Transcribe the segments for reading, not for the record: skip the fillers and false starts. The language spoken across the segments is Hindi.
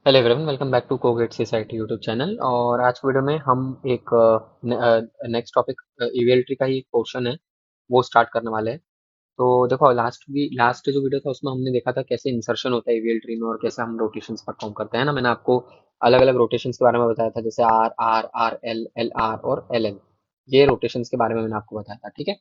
Hello everyone, welcome back to Cograte society YouTube channel. और आज की वीडियो में हम एक नेक्स्ट टॉपिक ईवीएल ट्री का ही एक पोर्शन है वो स्टार्ट करने वाले हैं। तो देखो, लास्ट जो वीडियो था उसमें हमने देखा था कैसे इंसर्शन होता है ईवीएल ट्री में और कैसे हम रोटेशंस परफॉर्म करते हैं ना। मैंने आपको अलग अलग रोटेशंस के बारे में बताया था, जैसे R R R L L R और एल एल। ये रोटेशंस के बारे में मैंने आपको बताया था, ठीक है।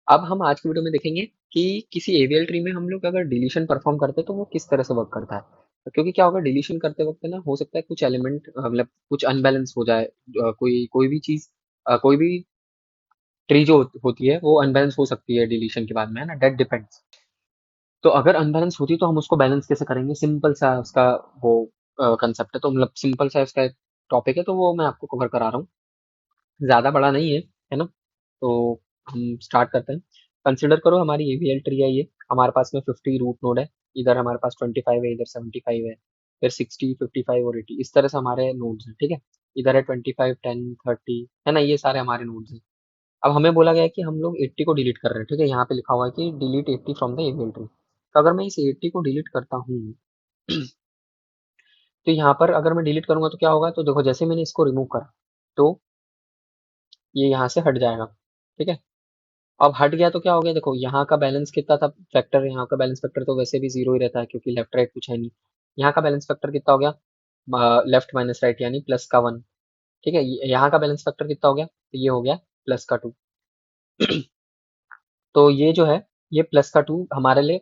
अब हम आज की वीडियो में देखेंगे कि किसी एवीएल ट्री में हम लोग अगर डिलीशन परफॉर्म करते हैं तो वो किस तरह से वर्क करता है। क्योंकि क्या होगा, डिलीशन करते वक्त ना हो सकता है कुछ एलिमेंट मतलब कुछ अनबैलेंस हो जाए। कोई कोई भी चीज, कोई भी ट्री जो होती है वो अनबैलेंस हो सकती है डिलीशन के बाद में, है ना। That depends. तो अगर अनबैलेंस होती है तो हम उसको बैलेंस कैसे करेंगे, सिंपल सा उसका वो कंसेप्ट है। तो मतलब सिंपल सा इसका टॉपिक है, तो वो मैं आपको कवर करा रहा हूँ। ज्यादा बड़ा नहीं है ना। तो हम स्टार्ट करते हैं। कंसिडर करो हमारी एवीएल ट्री है ये। हमारे पास में 50 रूट नोड है। इधर हमारे पास 25 है, इधर 75 है, फिर 60, 55 और 80, इस तरह से हमारे नोड्स हैं, ठीक है। इधर है 25, 10, 30, है ना। ये सारे हमारे नोड्स हैं। अब हमें बोला गया है कि हम लोग 80 को डिलीट कर रहे हैं, ठीक है। यहाँ पे लिखा हुआ है कि delete 80 from the AVL tree. तो अगर मैं इस 80 को डिलीट करता हूँ तो यहाँ पर अगर मैं डिलीट करूंगा तो क्या होगा, तो देखो जैसे मैंने इसको रिमूव करा तो ये यहाँ से हट जाएगा, ठीक है। अब हट गया तो क्या हो गया, देखो यहाँ का बैलेंस कितना था फैक्टर, यहाँ का बैलेंस फैक्टर तो वैसे भी जीरो ही रहता है क्योंकि लेफ्ट राइट कुछ है नहीं। यहाँ का बैलेंस फैक्टर कितना हो गया, लेफ्ट माइनस राइट यानी प्लस का 1, ठीक है। यहाँ का बैलेंस फैक्टर कितना हो गया, तो ये हो गया प्लस का 2। तो ये जो है, ये प्लस का 2 हमारे लिए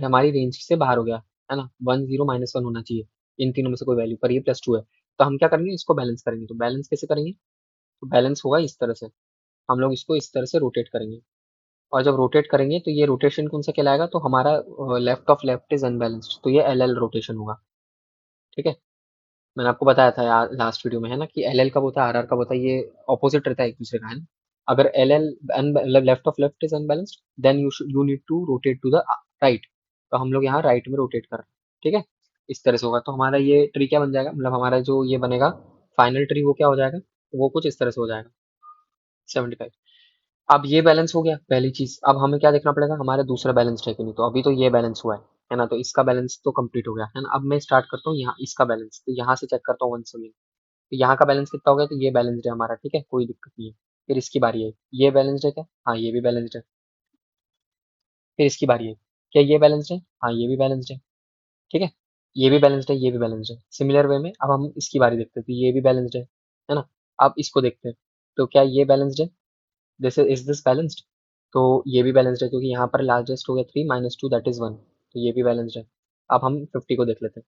हमारी रेंज से बाहर हो गया, है ना। 10 -1 होना चाहिए इन तीनों में से कोई वैल्यू, पर ये +2 है। तो हम क्या करेंगे, इसको बैलेंस करेंगे। तो बैलेंस कैसे करेंगे, तो बैलेंस होगा इस तरह से। हम लोग इसको इस तरह से रोटेट करेंगे। और जब रोटेट करेंगे तो ये रोटेशन कौन सा कहलाएगा, तो हमारा left of left is unbalanced, तो ये एल एल रोटेशन होगा, ठीक है। मैंने आपको बताया था यार लास्ट वीडियो में, है ना, कि एल एल कब होता है, आर आर कब होता है, ये ऑपोजिट रहता है एक दूसरे का, है ना। अगर L L left of left is unbalanced, then you need to rotate to the right. तो हम लोग यहाँ राइट में रोटेट कर रहे हैं, ठीक है। इस तरह से होगा तो हमारा ये ट्री क्या बन जाएगा, मतलब हमारा जो ये बनेगा फाइनल ट्री, वो क्या हो जाएगा, वो कुछ इस तरह से हो जाएगा। 75। अब ये बैलेंस हो गया पहली चीज। अब हमें क्या देखना पड़ेगा, हमारा दूसरा बैलेंस है कि नहीं। तो अभी तो ये बैलेंस हुआ है ना। तो इसका बैलेंस तो कंप्लीट हो गया है ना। अब मैं स्टार्ट करता हूँ यहाँ इसका बैलेंस, तो यहाँ से चेक करता हूँ वंस अगेन। तो यहाँ का बैलेंस कितना हो गया, तो ये बैलेंस्ड है हमारा, ठीक है, कोई दिक्कत नहीं है। फिर इसकी बारी है, ये बैलेंस्ड है क्या, हाँ ये भी बैलेंस्ड है। फिर इसकी बारी है, क्या ये बैलेंस्ड है, हाँ ये भी बैलेंस्ड है, ठीक है। ये भी बैलेंस्ड है, ये भी बैलेंस्ड है। सिमिलर वे में अब हम इसकी बारी देखते हैं, तो ये भी बैलेंस्ड है ना। अब इसको देखते हैं, तो क्या ये बैलेंस्ड है, दिस इज दिस बैलेंस्ड। तो ये भी बैलेंस्ड है क्योंकि यहाँ पर लार्जेस्ट हो गया 3 - 2 दैट इज 1, तो ये भी बैलेंस्ड है। अब हम 50 को देख लेते हैं।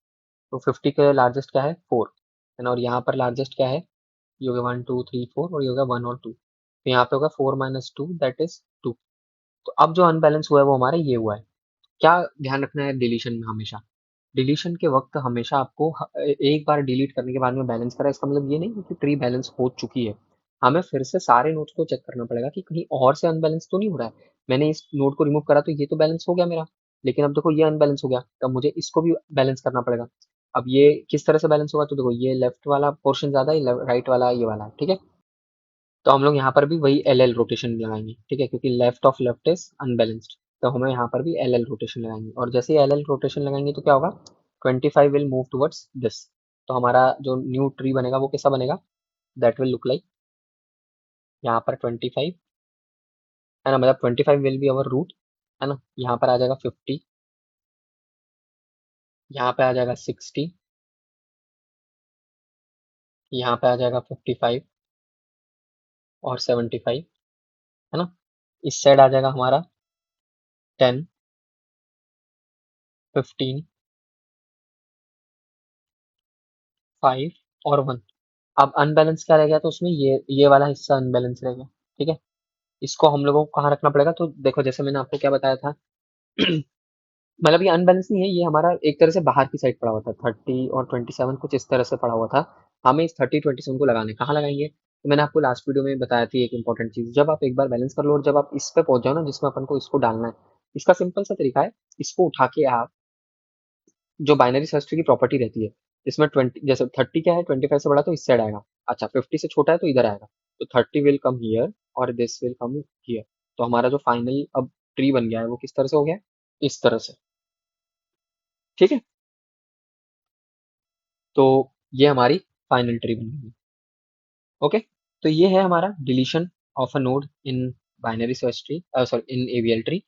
तो 50 का लार्जेस्ट क्या है, 4, है ना। और यहाँ पर लार्जेस्ट क्या है, ये हो गया 1 2 3 4, और ये होगा 1 और 2। तो यहाँ पे होगा 4 - 2 दैट इज 2। तो अब जो अनबैलेंस हुआ है वो हमारा ये हुआ है। क्या ध्यान रखना है डिलीशन में, हमेशा डिलीशन के वक्त हमेशा आपको एक बार डिलीट करने के बाद में बैलेंस करा, इसका मतलब ये नहीं है कि ट्री बैलेंस हो चुकी है। हमें फिर से सारे नोड्स को चेक करना पड़ेगा कि कहीं और से अनबैलेंस तो नहीं हो रहा है। मैंने इस नोड को रिमूव करा तो ये तो बैलेंस हो गया मेरा, लेकिन अब देखो ये अनबैलेंस हो गया, तब मुझे इसको भी बैलेंस करना पड़ेगा। अब ये किस तरह से बैलेंस होगा, तो देखो ये लेफ्ट वाला पोर्शन ज्यादा है, राइट वाला ये वाला है, ठीक है। तो हम लोग यहाँ पर भी वही एल एल रोटेशन लगाएंगे, ठीक है, क्योंकि left of left is unbalanced. तो हमें यहाँ पर भी एल एल रोटेशन लगाएंगे, और जैसे ही एल एल रोटेशन लगाएंगे तो क्या होगा, 25 विल मूव टुवर्ड्स दिस। तो हमारा जो न्यू ट्री बनेगा वो कैसा बनेगा, दैट विल लुक लाइक, यहाँ पर 25, है ना, मतलब 25 विल बी अवर रूट, है ना। यहाँ पर आ जाएगा 50, यहाँ पे आ जाएगा 60, यहाँ पे आ जाएगा 55 और 75, है ना। इस साइड आ जाएगा हमारा 10, 15, 5 और 1। अब अनबैलेंस क्या रह गया, तो उसमें ये वाला हिस्सा अनबैलेंस रह गया, ठीक है। इसको हम लोगों को कहाँ रखना पड़ेगा, तो देखो जैसे मैंने आपको क्या बताया था मतलब ये अनबैलेंस नहीं है, ये हमारा एक तरह से बाहर की साइड पड़ा हुआ था, 30 और 27 कुछ इस तरह से पड़ा हुआ था। हमें इस 30 27 को लगाने कहाँ लगाएंगे, तो मैंने आपको लास्ट वीडियो में बताया थी एक इंपॉर्टेंट चीज। जब आप एक बार बैलेंस कर लो और जब आप इस पे पहुंच जाओ ना जिसमें अपन को इसको डालना है, इसका सिंपल सा तरीका है, इसको उठा के आप, जो बाइनरी सर्च ट्री की प्रॉपर्टी रहती है, इसमें 20, जैसे 30 क्या है, 25 से बड़ा तो इस साइड आएगा, अच्छा 50 से छोटा है तो इधर आएगा। तो 30 विल कम हियर और दिस विल कम हियर। तो हमारा जो फाइनल अब ट्री बन गया है वो किस तरह से हो गया, इस तरह से, ठीक है। तो ये हमारी फाइनल ट्री बन गई। ओके, तो ये है हमारा deletion of a node in binary search tree, sorry in AVL tree.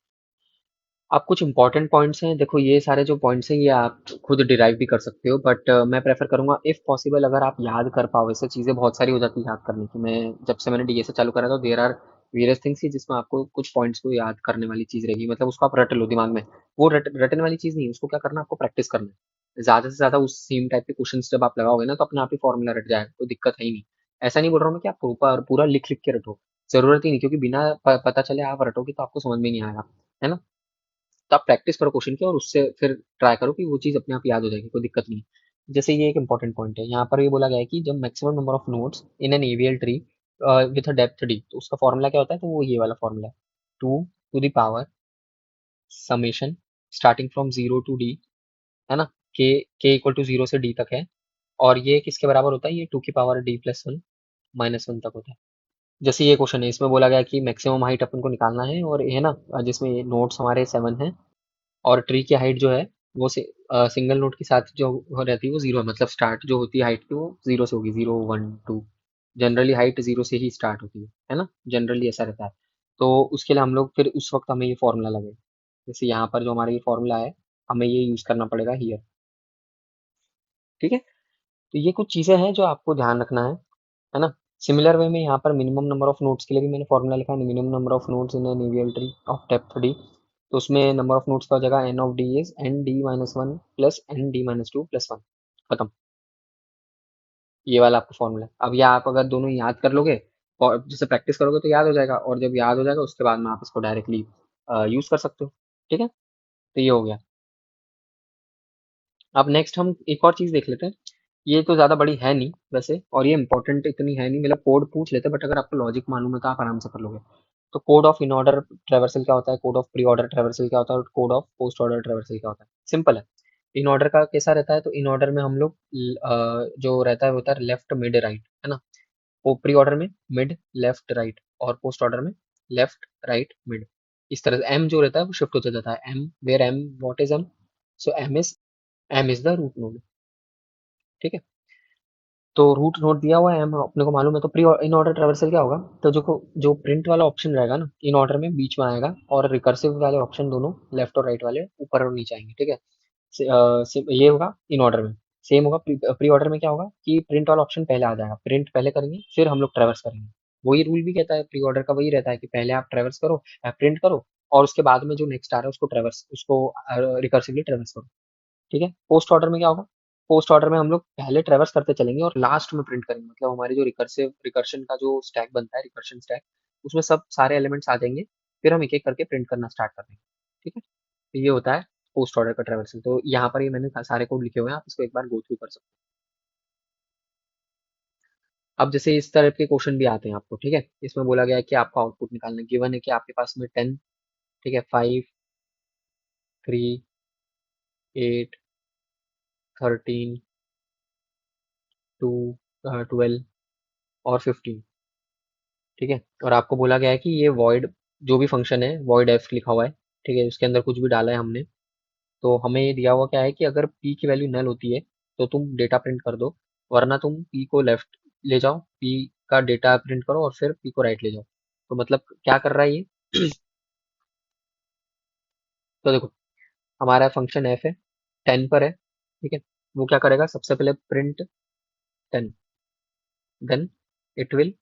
आप कुछ इंपॉर्टेंट पॉइंट्स हैं, देखो ये सारे जो पॉइंट्स हैं ये आप खुद डिराइव भी कर सकते हो, बट मैं प्रेफर करूंगा इफ पॉसिबल अगर आप याद कर पाओ। वैसे चीज़ें बहुत सारी हो जाती है याद करने की। मैं जब से मैंने डीएसए चालू करा तो देर आर वेरियस थिंग्स जिसमें आपको कुछ पॉइंट्स को याद करने वाली चीज़ रहेगी, मतलब उसको आप रट लो दिमाग में। वो रटने वाली चीज़ नहीं है, उसको क्या करना है, आपको प्रैक्टिस करना है। ज़्यादा से ज़्यादा उस सेम टाइप के क्वेश्चन जब आप लगाओगे ना तो अपने आप ही फॉर्मूला रट जाएगा, कोई दिक्कत है ही नहीं। ऐसा नहीं बोल रहा हूँ मैं कि आप पूरा पूरा लिख लिख के रटो, जरूरत ही नहीं, क्योंकि बिना पता चले आप रटोगे तो आपको समझ में नहीं आएगा, है ना। तो आप प्रैक्टिस करो क्वेश्चन की और उससे फिर ट्राई करो कि वो चीज़ अपने आप याद हो जाएगी, कोई दिक्कत नहीं है। जैसे ये एक इंपॉर्टेंट पॉइंट है, यहाँ पर ये बोला गया है कि जब maximum number of nodes in N AVL tree with a depth d, तो उसका फॉर्मूला क्या होता है, तो वो ये वाला फॉर्मूला है, 2 to the power summation starting from zero to D, है ना। के इक्वल टू जीरो से डी तक है, और ये किसके बराबर होता है, ये 2 की पावर d+1 -1 तक होता है। जैसे ये क्वेश्चन है, इसमें बोला गया कि मैक्सिमम हाइट अपन को निकालना है, और ये है ना, जिसमें ये नोड्स हमारे 7 हैं, और ट्री की हाइट जो है वो सिंगल नोड के साथ जो रहती है वो जीरो है, मतलब स्टार्ट जो होती है हाइट की वो जीरो से होगी, 0 1 2। जनरली हाइट जीरो से ही स्टार्ट होती है ना, जनरली ऐसा रहता है। तो उसके लिए हम लोग फिर उस वक्त हमें ये फॉर्मूला लगे, जैसे यहाँ पर जो हमारा ये फॉर्मूला है हमें ये यूज करना पड़ेगा हियर। ठीक है, तो ये कुछ चीजें हैं जो आपको ध्यान रखना है ना। सिमिलर वे में यहाँ पर मिनिमम नंबर ऑफ नोड्स के लिए भी मैंने फॉर्मूला लिखा है, minimum number of nodes in an AVL tree of depth d. तो उसमें नंबर ऑफ नोड्स का हो जाएगा N of d is N d -1 plus N d -2 + 1। खत्म, ये वाला आपका फॉर्मूला है। अब ये आप अगर दोनों याद कर लोगे और जैसे प्रैक्टिस करोगे तो याद हो जाएगा, और जब याद हो जाएगा उसके बाद में आप इसको डायरेक्टली यूज कर सकते हो। ठीक है, तो ये हो गया। अब नेक्स्ट हम एक और चीज देख लेते हैं। ये तो ज्यादा बड़ी है नहीं वैसे, और ये इंपॉर्टेंट इतनी है नहीं, मतलब कोड पूछ लेते हैं, बट अगर आपको लॉजिक मालूम है तो आप आराम से कर लोगे। तो code of in order traversal क्या होता है, code of pre order traversal क्या होता है, और code of post order traversal क्या होता है। सिंपल है। इन ऑर्डर का कैसा रहता है, तो इन ऑर्डर में हम लोग जो रहता है वो होता है लेफ्ट मिड राइट, है ना। वो प्री ऑर्डर में मिड लेफ्ट राइट, और पोस्ट ऑर्डर में लेफ्ट राइट मिड। इस तरह से एम जो रहता है वो शिफ्ट होता जाता है, M where M what is M, so M is the root node. ठीक है, तो रूट नोड दिया हुआ है, हम अपने को मालूम है, तो प्री इन ऑर्डर ट्रेवर्सल क्या होगा, तो जो प्रिंट वाला ऑप्शन रहेगा ना इन ऑर्डर में बीच में आएगा, और रिकर्सिव वाले ऑप्शन दोनों लेफ्ट और राइट वाले ऊपर और नीचे आएंगे। ठीक है, ये होगा इन ऑर्डर में। सेम होगा प्री ऑर्डर में, क्या होगा कि प्रिंट वाला ऑप्शन पहले आ जाएगा, प्रिंट पहले करेंगे फिर हम लोग ट्रेवर्स करेंगे। वही रूल भी कहता है प्री ऑर्डर का, वही रहता है कि पहले आप ट्रेवर्स करो, प्रिंट करो, और उसके बाद में जो नेक्स्ट आ रहा है उसको ट्रेवर्स, उसको रिकर्सिवली ट्रेवर्स करो। ठीक है, पोस्ट ऑर्डर में क्या होगा, पोस्ट ऑर्डर में हम लोग पहले ट्रेवर्स करते चलेंगे और लास्ट में प्रिंट करेंगे, मतलब हमारी जो रिकर्शन का जो स्टैक बनता है, रिकर्शन स्टैक, उसमें सब सारे एलिमेंट्स आ जाएंगे, फिर हम एक एक करके प्रिंट करना स्टार्ट कर देंगे। ठीक है, तो ये होता है पोस्ट ऑर्डर का ट्रेवर्सल। तो यहाँ पर ये मैंने सारे कोड लिखे हुए हैं, आप इसको एक बार गो थ्रू कर सकते हो। अब जैसे इस तरह के क्वेश्चन भी आते हैं आपको, ठीक है, इसमें बोला गया है कि आपको आउटपुट निकालना गिवन है कि आपके पास में 10, ठीक है, 5, 3, 8, 13, 2, 12 और 15। ठीक है, और आपको बोला गया है कि ये वॉइड जो भी फंक्शन है, वॉइड एफ लिखा हुआ है, ठीक है, उसके अंदर कुछ भी डाला है हमने, तो हमें ये दिया हुआ क्या है कि अगर पी की वैल्यू नल होती है तो तुम डेटा प्रिंट कर दो, वरना तुम पी को लेफ्ट ले जाओ, पी का डेटा प्रिंट करो और फिर पी को राइट ले जाओ। तो मतलब क्या कर रहा है ये तो देखो, हमारा फंक्शन एफ है, 10 पर है, ठीक है, वो क्या करेगा, सबसे पहले print 10, then it will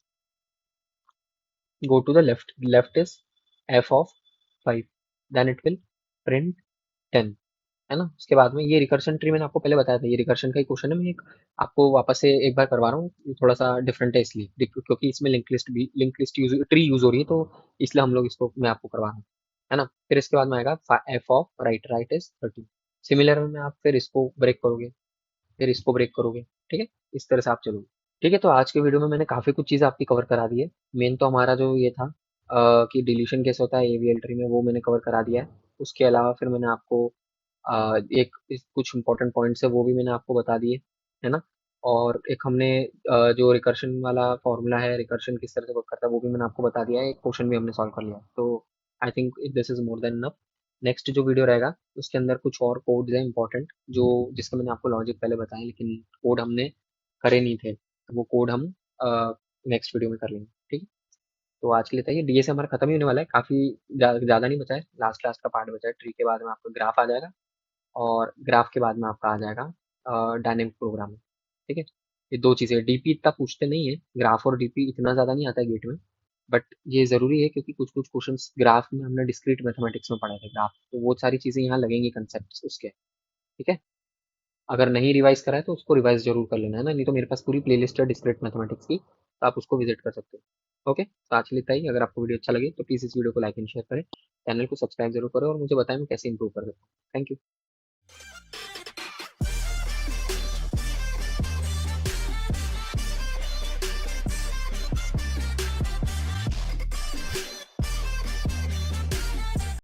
go to the left is f of 5, then it will print 10, है ना। उसके बाद में ये रिकर्शन ट्री मैंने आपको पहले बताया था, ये रिकर्शन का ही क्वेश्चन है, मैं एक आपको वापस से एक बार करवा रहा हूँ, ये थोड़ा सा डिफरेंट है इसलिए क्योंकि इसमें link list use tree use हो रही है, तो इसलिए हम लोग इसको मैं आपको करवा रहा हूँ, है ना। फिर इसके बाद में आएगा F of right, right is 30। Similar में आप फिर इसको ब्रेक करोगे, फिर इसको ब्रेक करोगे, ठीक है, इस तरह से आप चलोगे। ठीक है, तो आज के वीडियो में मैंने काफ़ी कुछ चीज़ें आपकी कवर करा दी है। मेन तो हमारा जो ये था कि डिलीशन कैसे होता है एवीएल ट्री में, वो मैंने कवर करा दिया है। उसके अलावा फिर मैंने आपको कुछ इंपॉर्टेंट पॉइंट्स है वो भी मैंने आपको बता दिए, है ना। और एक हमने जो रिकर्शन वाला फॉर्मूला है, रिकर्शन किस तरह से वर्क करता है, वो भी मैंने आपको बता दिया है, एक क्वेश्चन भी हमने सॉल्व कर लिया है। तो I think this is more than enough. Next जो वीडियो रहेगा उसके अंदर कुछ और कोड्स हैं इंपॉर्टेंट, जो जिसका मैंने आपको लॉजिक पहले बताया, लेकिन कोड हमने करे नहीं थे, तो वो कोड हम नेक्स्ट वीडियो में कर लेंगे, ठीक है। तो आज के लिए था ये, डीएस हमारा खत्म ही होने वाला है, काफी ज्यादा नहीं बचा है, लास्ट लास्ट का पार्ट बचा है। ट्री के बाद में आपका ग्राफ आ जाएगा, और ग्राफ के बाद में आपका आ जाएगा डायनेमिक प्रोग्रामिंग, ठीक है। ये दो चीजें, डीपी इतना पूछते नहीं है, ग्राफ और डीपी इतना ज्यादा नहीं आता है गेट में, बट ये जरूरी है क्योंकि कुछ कुछ क्वेश्चंस ग्राफ में हमने डिस्क्रीट मैथमेटिक्स में पढ़े थे ग्राफ, तो वो सारी चीजें यहाँ लगेंगी कंसेप्ट उसके, ठीक है। अगर नहीं रिवाइज करा है तो उसको रिवाइज जरूर कर लेना है ना, नहीं तो मेरे पास पूरी प्लेलिस्ट है डिस्क्रीट मैथमेटिक्स की, तो आप उसको विजिट कर सकते हो। ओके, तो आज के लिए इतना ही। अगर आपको वीडियो अच्छा लगे तो प्लीज इस वीडियो को लाइक एंड शेयर करें, चैनल को सब्सक्राइब जरूर करें, और मुझे बताएं मैं कैसे इंप्रूव कर सकता हूँ। Thank you.